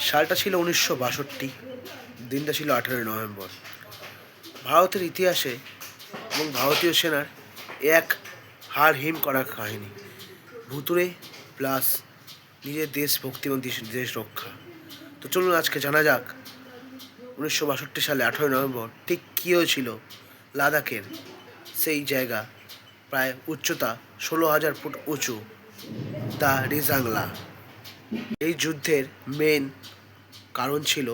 সালটা ছিল 1962, দিনটা ছিল 18 নভেম্বর। ভারতের ইতিহাসে এবং ভারতীয় সেনার এক হাড় হিম করা কাহিনী, ভুতুড়ে প্লাস নিজের দেশভক্তি এবং দেশ রক্ষা। তো চলুন আজকে জানা যাক 1962 সালে 18 নভেম্বর ঠিক কী হয়েছিল লাদাখের সেই জায়গা, প্রায় উচ্চতা 16,000 ফুট উঁচু, দ্য রিজাংলা। এই যুদ্ধের মেন কারণ ছিল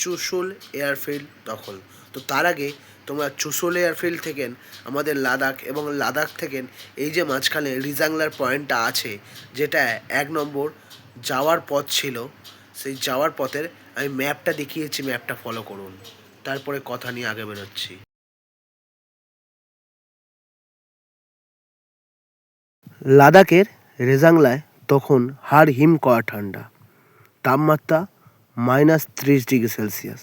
চুশুল এয়ারফিল্ড দখল। তো তার আগে তোমরা চুশুল এয়ারফিল্ড থেকে আমাদের লাদাখ এবং লাদাখ থেকে এই যে মাঝখানে রিজাংলার পয়েন্টটা আছে, যেটা 1 নম্বর যাওয়ার পথ ছিল, সেই যাওয়ার পথের আমি ম্যাপটা দেখিয়েছি, ম্যাপটা ফলো করুন, তারপরে কথা নিয়ে আগে বেরোচ্ছি। লাদাখের রেজাংলায় তখন হাড় হিম করা ঠান্ডা, তাপমাত্রা -30°C।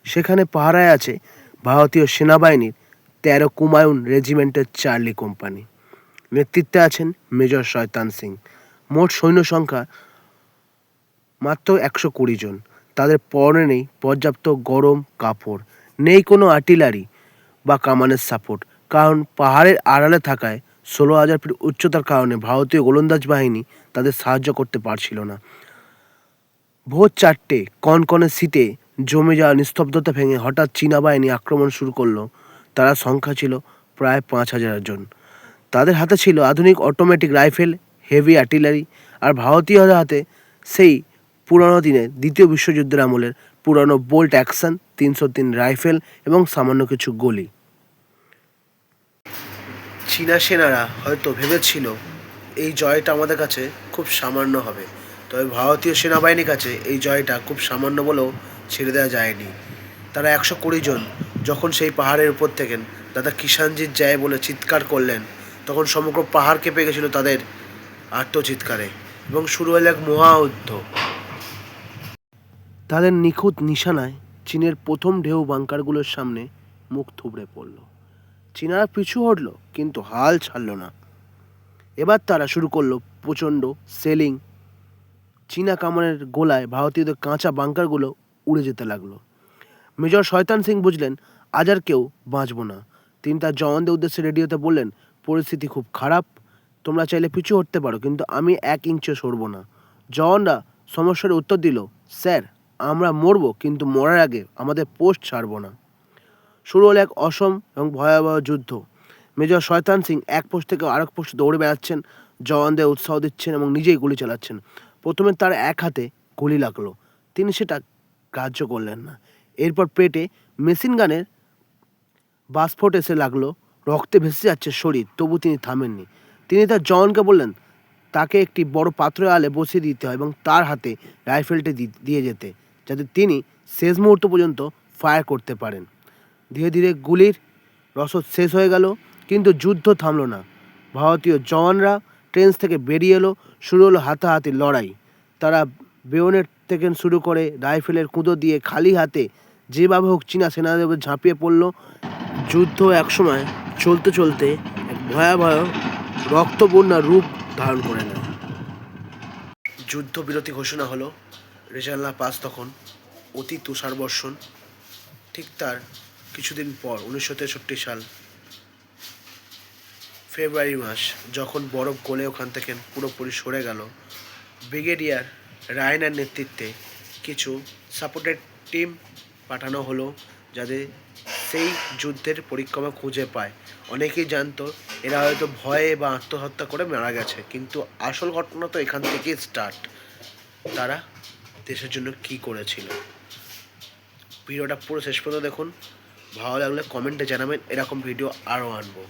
সেখানে পাহারায় আছে ভারতীয় সেনাবাহিনীর 13 কুমায়ুন রেজিমেন্টের চার্লি কোম্পানি। নেতৃত্বে আছেন মেজর শয়তান সিং। মোট সৈন্য সংখ্যা মাত্র 120 জন। তাদের পরনে নেই পর্যাপ্ত গরম কাপড়, নেই কোনো আর্টিলারি বা কামানের সাপোর্ট, কারণ পাহাড়ের আড়ালে থাকায় 16,000 ফিট উচ্চতার কারণে ভারতীয় গোলন্দাজ বাহিনী তাদের সাহায্য করতে পারছিল না। ভোর 4টে কনকনে শীতে জমে যাওয়া নিস্তব্ধতা ভেঙে হঠাৎ চীনা বাহিনী আক্রমণ শুরু করলো। তারা সংখ্যা ছিল প্রায় 5,000 জন। তাদের হাতে ছিল আধুনিক অটোমেটিক রাইফেল, হেভি আর্টিলারি, আর ভারতীয়দের হাতে সেই পুরনো দিনের দ্বিতীয় বিশ্বযুদ্ধের আমলের পুরনো বোল্ট অ্যাকশন 303 রাইফেল এবং সামান্য কিছু গুলি। চীনা সেনারা হয়তো ভেবেছিল এই জয়টা আমাদের কাছে খুব সামান্য হবে, তবে ভারতীয় সেনাবাহিনীর কাছে এই জয়টা খুব সামান্য বলেও ছেড়ে দেওয়া যায়নি। তারা 120 জন যখন সেই পাহাড়ের উপর থেকে দাদা কিষাণজিৎ যায় বলে চিৎকার করলেন, তখন সমগ্র পাহাড় কেঁপে গেছিল তাদের আত্মচিৎকারে, এবং শুরু হলো এক মহাযুদ্ধ। তাদের নিখুঁত নিশানায় চীনের প্রথম ঢেউ বাংকারগুলোর সামনে মুখ থুবড়ে পড়ল। চীনারা পিছু হটল, কিন্তু হাল ছাড়ল না। এবার তারা শুরু করলো প্রচণ্ড সেলিং। চীনা কামানের গোলায় ভারতীয়দের কাঁচা বাংকারগুলো উড়ে যেতে লাগলো। মেজর শয়তান সিং বুঝলেন আজ আর কেউ বাঁচব না। তিনি তার জওয়ানদের উদ্দেশ্যে রেডিওতে বললেন, পরিস্থিতি খুব খারাপ, তোমরা চাইলে পিছু হটতে পারো, কিন্তু আমি 1 ইঞ্চও সরব না। জওয়ানরা সমস্যার উত্তর দিল, স্যার আমরা মরব, কিন্তু মরার আগে আমাদের পোস্ট ছাড়ব না। শুরু হলো এক অসম এবং ভয়াবহ যুদ্ধ। মেজর শয়তান সিং এক পোস্ট থেকে আরেক পোস্টে দৌড়ে বেড়াচ্ছেন, জওয়ানদের উৎসাহ দিচ্ছেন এবং নিজেই গুলি চালাচ্ছেন। প্রথমে তার এক হাতে গুলি লাগলো, তিনি সেটা গ্রাহ্য করলেন না। এরপর পেটে মেশিন গানের বাস্ফোট এসে লাগলো, রক্তে ভেসে যাচ্ছে শরীর, তবু তিনি থামেননি। তিনি তার জওয়ানকে বললেন তাকে একটি বড় পাথরের আলে বসিয়ে দিতে হয় এবং তার হাতে রাইফেলটি দিয়ে যেতে, যাতে তিনি শেষ মুহূর্ত পর্যন্ত ফায়ার করতে পারেন। ধীরে ধীরে গুলির রসদ শেষ হয়ে গেল, কিন্তু যুদ্ধ থামলো না। ভারতীয় জওয়ানরা ট্রেঞ্চ থেকে বেরিয়ে এলো, শুরু হলো হাতাহাতি লড়াই। তারা বেয়নেট থেকে শুরু করে রাইফেলের কুঁদো দিয়ে খালি হাতে যেভাবে হোক চীনা সেনাদের উপর ঝাঁপিয়ে পড়ল। যুদ্ধ একসময় চলতে চলতে এক ভয়াবহ রক্তবন্যার রূপ ধারণ করে নেয়। যুদ্ধবিরতি ঘোষণা হলো। রেজাল্লা পাস তখন অতি তুষার বর্ষণ। ঠিক তার কিছুদিন পর 1963 সাল ফেব্রুয়ারি মাস, যখন বরফ গলে ওখান থেকে পুরোপুরি সরে গেল, ব্রিগেডিয়ার রায়নার নেতৃত্বে কিছু সাপোর্টেড টিম পাঠানো হলো, যাদের সেই যুদ্ধের পরিক্রমা খুঁজে পায়। অনেকেই জানতো এরা হয়তো ভয়ে বা আত্মহত্যা করে মারা গেছে, কিন্তু আসল ঘটনা তো এখান থেকেই স্টার্ট। তারা দেশের জন্য কী করেছিল। ভিডিওটা পুরো শেষ পর্যন্ত দেখুন। ভালো লাগলে কমেন্টে জানাবেন, এরকম ভিডিও আরও আনবো।